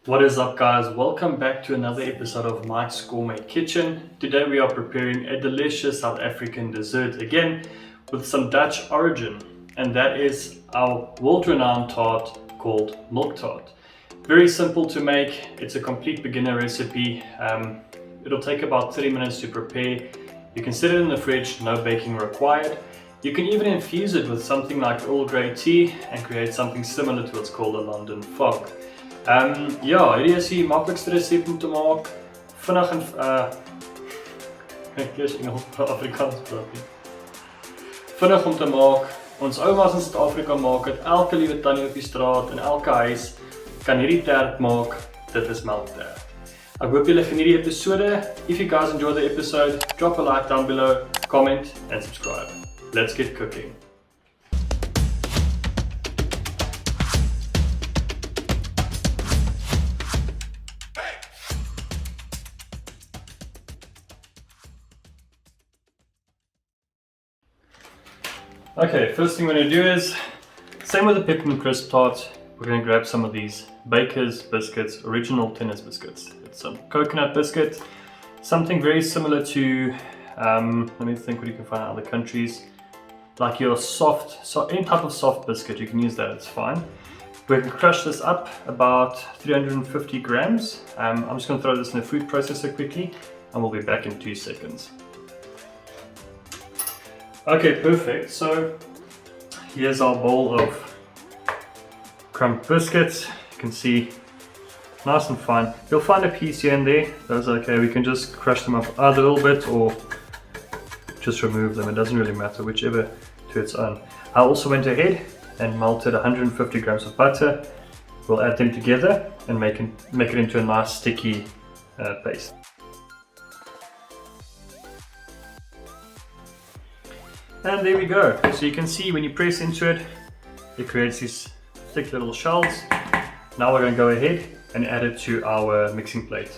What is up, guys? Welcome back to another episode of Mike's Gourmet Kitchen. Today we are preparing a delicious South African dessert again with some Dutch origin, and that is our world-renowned tart called Milktart. Very simple to make. It's a complete beginner recipe. It'll take about 30 minutes to prepare. You can set it in the fridge, no baking required. You can even infuse it with something like Earl Grey tea and create something similar to what's called a London fog. Ja, hierdie is die maklikste resep om te maak. Vinnig en ek eers Engels Afrikaans praat nie. Vinnig om te maak. Ons oumas in Suid-Afrika maak dit. Elke liewe tannie op die straat en elke huis kan hierdie tart maak. Dit is Milktart. Ek hoop julle geniet die episode. If you guys enjoyed the episode, drop a like down below, comment and subscribe. Let's get cooking. Okay, first thing we're going to do is, same with the peppermint crisp tart, we're going to grab some of these Baker's biscuits, original tennis biscuits. It's some coconut biscuit, something very similar to, let me think what you can find in other countries, like your any type of soft biscuit, you can use that, it's fine. We can crush this up about 350 grams. I'm just going to throw this in a food processor quickly, and we'll be back in 2 seconds. Okay, perfect. So here's our bowl of Crumb Biscuits. You can see, nice and fine. You'll find a piece here and there. That's okay. We can just crush them up either a little bit or just remove them. It doesn't really matter, whichever to its own. I also went ahead and melted 150 grams of butter. We'll add them together and make it into a nice sticky paste. And there we go. So you can see when you press into it, it creates these thick little shells. Now we're going to go ahead and add it to our mixing plate.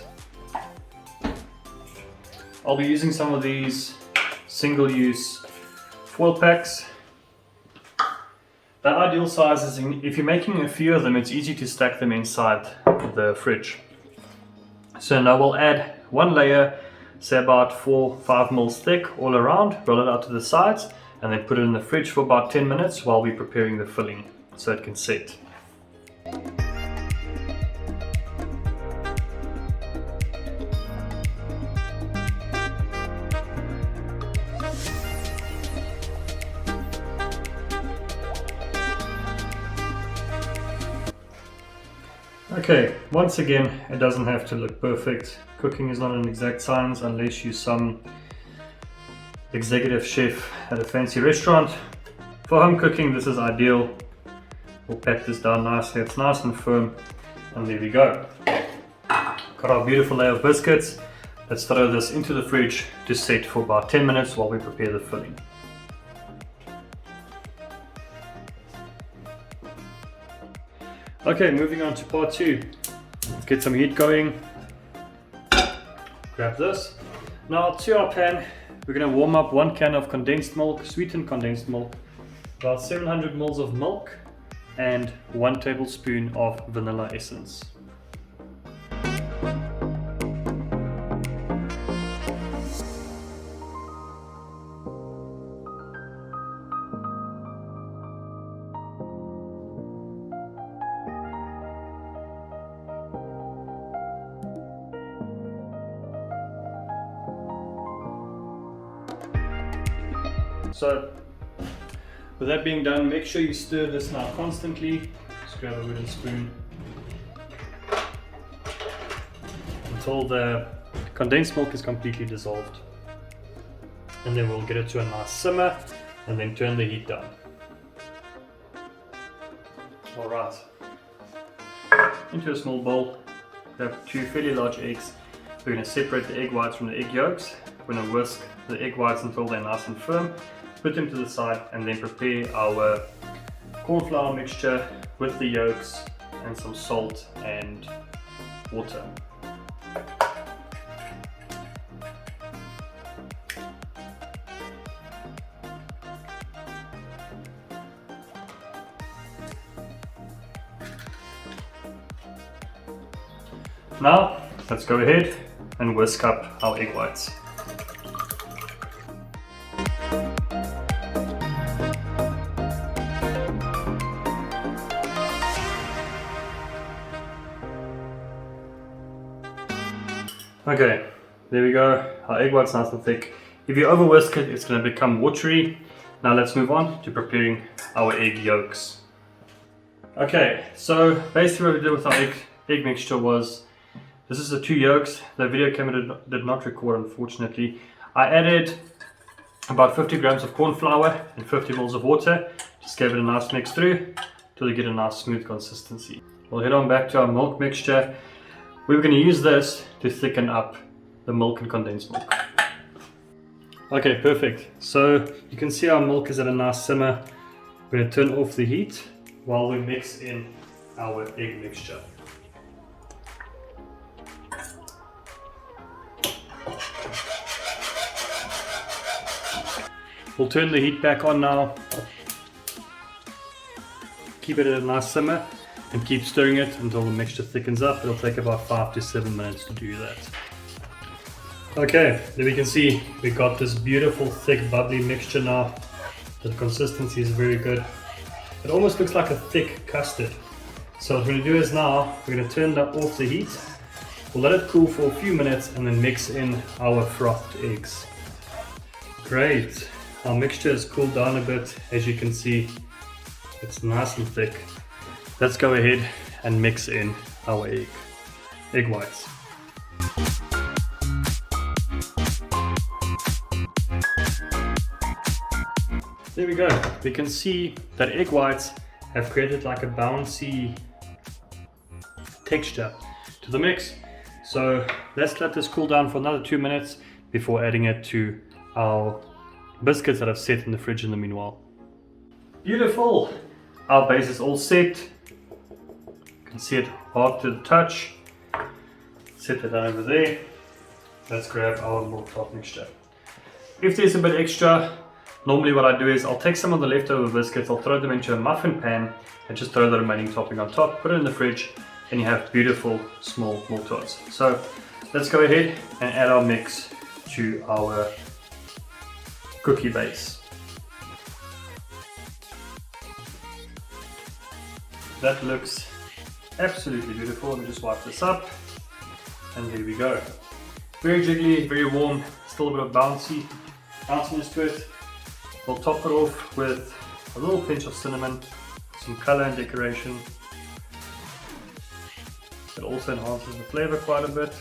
I'll be using some of these single-use foil packs. The ideal size is, if you're making a few of them, it's easy to stack them inside the fridge. So now we'll add one layer, say about 4-5 mils thick all around, roll it out to the sides, and then put it in the fridge for about 10 minutes while we're preparing the filling so it can set. Okay, once again, it doesn't have to look perfect. Cooking is not an exact science unless you're some executive chef at a fancy restaurant. For home cooking, this is ideal. We'll pat this down nicely. It's nice and firm, and there we go. Got our beautiful layer of biscuits. Let's throw this into the fridge to set for about 10 minutes while we prepare the filling. Okay, moving on to part 2. Let's get some heat going. Grab this. Now to our pan, we're going to warm up 1 can of condensed milk, sweetened condensed milk, about 700 ml of milk, and 1 tablespoon of vanilla essence. So, with that being done, make sure you stir this now constantly. Just grab a wooden spoon until the condensed milk is completely dissolved. And then we'll get it to a nice simmer and then turn the heat down. Alright, into a small bowl, grab 2 fairly large eggs. We're going to separate the egg whites from the egg yolks. We're going to whisk the egg whites until they're nice and firm. Put them to the side and then prepare our cornflour mixture with the yolks and some salt and water. now let's go ahead and whisk up our egg whites. Okay, there we go. Our egg white's nice and thick. If you over whisk it, it's going to become watery. Now let's move on to preparing our egg yolks. Okay, so basically what we did with our egg mixture was, this is the 2 yolks. The video camera did not record, unfortunately. I added about 50 grams of corn flour and 50 ml of water. Just gave it a nice mix through till you get a nice smooth consistency. We'll head on back to our milk mixture. We're going to use this to thicken up the milk and condensed milk. Okay, perfect. So you can see our milk is at a nice simmer. We're going to turn off the heat while we mix in our egg mixture. We'll turn the heat back on now. Keep it at a nice simmer and keep stirring it until the mixture thickens up. It'll take about 5 to 7 minutes to do that. Okay, there we can see we got this beautiful thick bubbly mixture now. The consistency is very good. It almost looks like a thick custard. So what we're going to do is now we're going to turn off the heat. We'll let it cool for a few minutes and then mix in our frothed eggs. Great, our mixture has cooled down a bit. As you can see, it's nice and thick. Let's go ahead and mix in our egg whites. There we go. We can see that egg whites have created like a bouncy texture to the mix. So let's let this cool down for another 2 minutes before adding it to our biscuits that I've set in the fridge in the meanwhile. Beautiful! Our base is all set. You can see it hard to the touch. Set that down over there. Let's grab our Milktart mixture. If there's a bit extra, normally what I do is I'll take some of the leftover biscuits, I'll throw them into a muffin pan and just throw the remaining topping on top, put it in the fridge, and you have beautiful small Milktarts. So let's go ahead and add our mix to our cookie base. That looks absolutely beautiful. Let me just wipe this up, and there we go. Very jiggly, very warm, still a bit of bounciness to it. We'll top it off with a little pinch of cinnamon, some color and decoration. It also enhances the flavor quite a bit.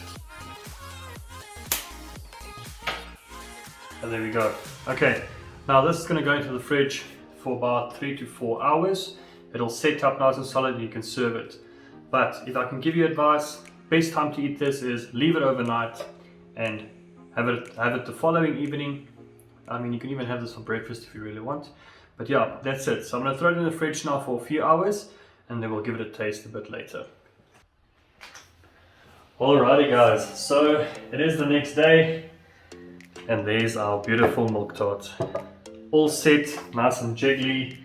And there we go. Okay, now this is going to go into the fridge for about 3 to 4 hours. It'll set up nice and solid and you can serve it. But if I can give you advice, best time to eat this is leave it overnight and have it the following evening. I mean, you can even have this for breakfast if you really want. But yeah, that's it. So I'm going to throw it in the fridge now for a few hours and then we'll give it a taste a bit later. Alrighty guys, so it is the next day and there's our beautiful Milktart. All set, nice and jiggly.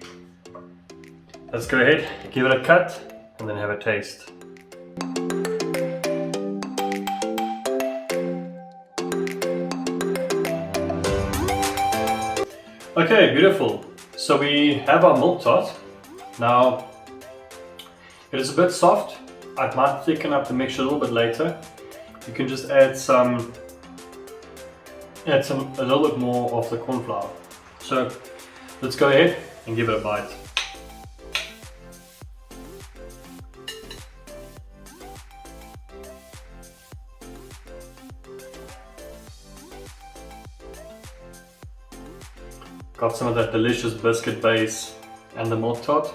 Let's go ahead, give it a cut and then have a taste. Okay, beautiful. So we have our Milktart. Now, it is a bit soft. I might thicken up the mixture a little bit later. You can just add a little bit more of the cornflour. So let's go ahead and give it a bite. Got some of that delicious biscuit base and the Milktart.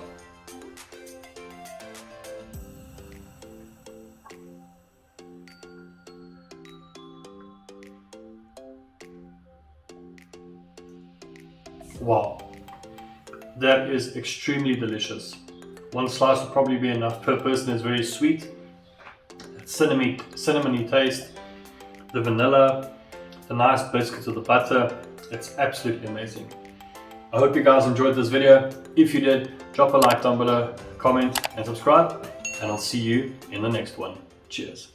Wow, that is extremely delicious. One slice would probably be enough per person. It's very sweet. It's cinnamony taste, the vanilla, the nice biscuits with the butter. It's absolutely amazing. I hope you guys enjoyed this video. If you did, drop a like down below, comment and subscribe, and I'll see you in the next one. Cheers.